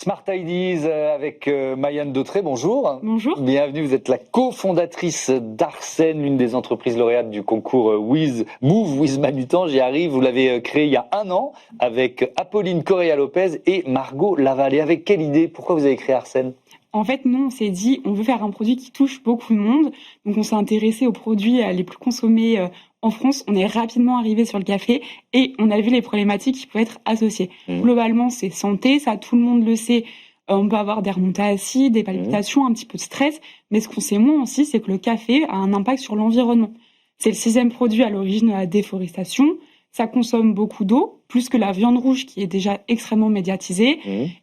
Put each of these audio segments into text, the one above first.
Smart Ideas avec Mayanne Dautré, bonjour. Bonjour. Bienvenue, vous êtes la cofondatrice d'Arsène, l'une des entreprises lauréates du concours Move with Manutan, j'y arrive. Vous l'avez créé il y a 1 an avec Apolline Correa-Lopez et Margot Laval. Et avec quelle idée? Pourquoi vous avez créé Arsène? En fait, nous, on s'est dit, on veut faire un produit qui touche beaucoup de monde. Donc, on s'est intéressé aux produits les plus consommés en France. On est rapidement arrivé sur le café et on a vu les problématiques qui pouvaient être associées. Globalement, c'est santé, ça, tout le monde le sait. On peut avoir des remontées acides, des palpitations, un petit peu de stress. Mais ce qu'on sait moins aussi, c'est que le café a un impact sur l'environnement. C'est le 6e produit à l'origine de la déforestation. Ça consomme beaucoup d'eau, plus que la viande rouge qui est déjà extrêmement médiatisée.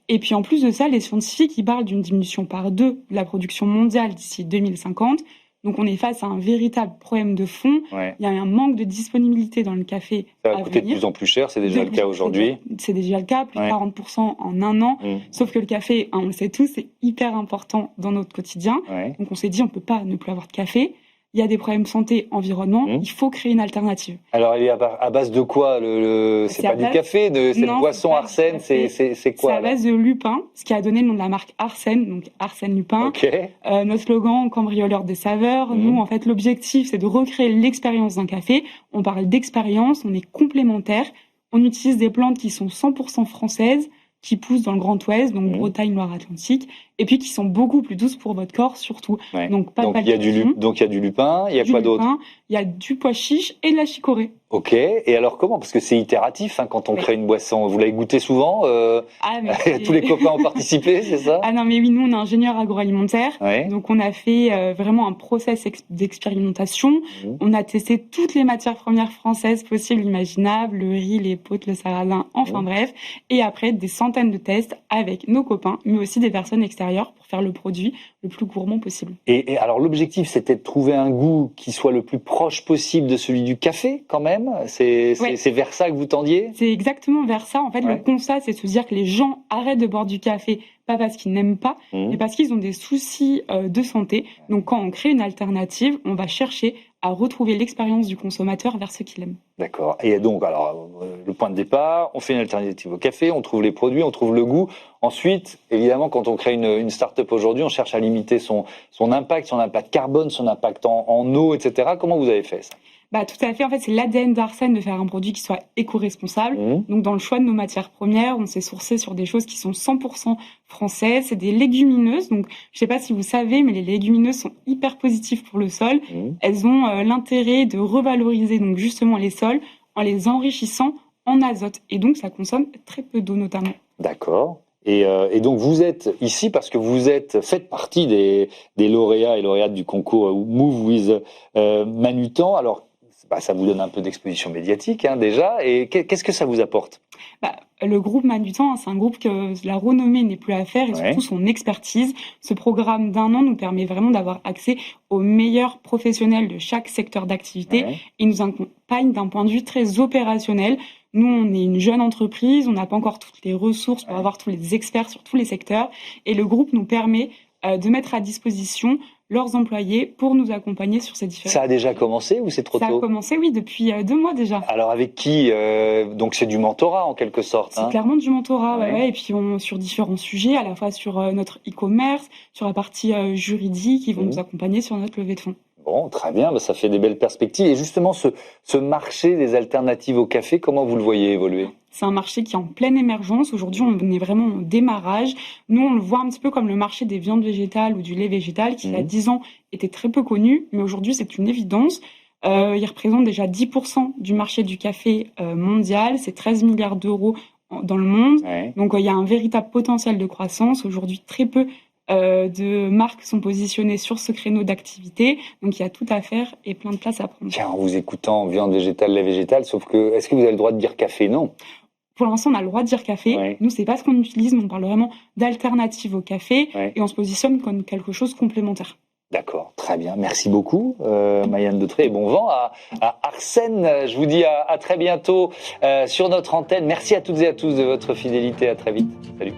Et puis en plus de ça, les scientifiques ils parlent d'une diminution par 2 de la production mondiale d'ici 2050. Donc on est face à un véritable problème de fond. Ouais. Il y a un manque de disponibilité dans le café. Ça va coûter de plus en plus cher, c'est déjà le cas aujourd'hui. C'est déjà le cas, plus de 40% en 1 an. Sauf que le café, on le sait tous, c'est hyper important dans notre quotidien. Donc on s'est dit, on ne peut pas ne plus avoir de café. Il y a des problèmes santé, environnement, il faut créer une alternative. Alors, elle est à base de quoi? C'est pas du café, cette boisson Arsène, c'est quoi? C'est à base de lupin, ce qui a donné le nom de la marque Arsène, donc Arsène Lupin. Okay. Notre slogan, cambrioleur des saveurs. Nous, en fait, l'objectif, c'est de recréer l'expérience d'un café. On parle d'expérience, on est complémentaires. On utilise des plantes qui sont 100% françaises, qui poussent dans le Grand Ouest, donc Bretagne, Loire-Atlantique, et puis qui sont beaucoup plus douces pour votre corps, surtout. Ouais. Donc, il y a du lupin, il y a quoi d'autre? Il y a du pois chiche et de la chicorée. Ok, et alors comment? Parce que c'est itératif quand on crée une boisson. Vous l'avez goûté souvent? Tous les copains ont participé, c'est ça? Ah non, mais oui, nous, on est ingénieur agroalimentaire. Donc, on a fait vraiment un process d'expérimentation. On a testé toutes les matières premières françaises possibles, imaginables, le riz, les pâtes, le sarrasin, enfin bref. Et après, des centaines de tests avec nos copains, mais aussi des personnes extérieures pour faire le produit le plus gourmand possible. Et alors, l'objectif, c'était de trouver un goût qui soit le plus proche possible de celui du café, quand même? C'est vers ça que vous tendiez? C'est exactement vers ça. En fait, le constat, c'est de se dire que les gens arrêtent de boire du café, pas parce qu'ils n'aiment pas, mais parce qu'ils ont des soucis de santé. Donc, quand on crée une alternative, on va chercher à retrouver l'expérience du consommateur vers ce qu'il aime. D'accord. Et donc, alors, le point de départ, on fait une alternative au café, on trouve les produits, on trouve le goût. Ensuite, évidemment, quand on crée une start-up aujourd'hui, on cherche à limiter son impact carbone, son impact en eau, etc. Comment vous avez fait ça? Tout à fait. En fait, c'est l'ADN d'Arsène de faire un produit qui soit éco-responsable. Donc, dans le choix de nos matières premières, on s'est sourcé sur des choses qui sont 100% françaises. C'est des légumineuses. Donc, je sais pas si vous savez, mais les légumineuses sont hyper positives pour le sol. Elles ont l'intérêt de revaloriser donc justement les sols en les enrichissant en azote. Et donc, ça consomme très peu d'eau notamment. D'accord. Et donc vous êtes ici parce que vous faites partie des lauréats et lauréates du concours Move with Manutan. Alors, ça vous donne un peu d'exposition médiatique déjà. Et qu'est-ce que ça vous apporte? Le groupe Manutan, c'est un groupe que la renommée n'est plus à faire et surtout son expertise. Ce programme d'1 an nous permet vraiment d'avoir accès aux meilleurs professionnels de chaque secteur d'activité. Il nous accompagne d'un point de vue très opérationnel. Nous, on est une jeune entreprise, on n'a pas encore toutes les ressources pour avoir tous les experts sur tous les secteurs. Et le groupe nous permet de mettre à disposition leurs employés pour nous accompagner sur ces différents... Ça a déjà commencé ou c'est trop tôt? Ça a commencé, oui, depuis 2 mois déjà. Alors avec qui? Donc c'est du mentorat en quelque sorte. C'est clairement du mentorat, et puis sur différents sujets, à la fois sur notre e-commerce, sur la partie juridique, ils vont nous accompagner sur notre levée de fonds. Bon, très bien, ça fait des belles perspectives. Et justement, ce marché des alternatives au café, comment vous le voyez évoluer? C'est un marché qui est en pleine émergence. Aujourd'hui, on est vraiment au démarrage. Nous, on le voit un petit peu comme le marché des viandes végétales ou du lait végétal, qui il y a 10 ans était très peu connu, mais aujourd'hui, c'est une évidence. Il représente déjà 10% du marché du café mondial. C'est 13 milliards d'euros dans le monde. Donc, il y a un véritable potentiel de croissance. Aujourd'hui, très peu de marques sont positionnées sur ce créneau d'activité. Donc, il y a tout à faire et plein de place à prendre. Tiens, en vous écoutant, viande végétale, lait végétal, sauf que, est-ce que vous avez le droit de dire café? Non. Pour l'instant, on a le droit de dire café. Nous, c'est pas ce qu'on utilise, mais on parle vraiment d'alternative au café et on se positionne comme quelque chose de complémentaire. D'accord, très bien. Merci beaucoup, Mayanne Dautré. Et bon vent à Arsène. Je vous dis à très bientôt sur notre antenne. Merci à toutes et à tous de votre fidélité. À très vite. Salut.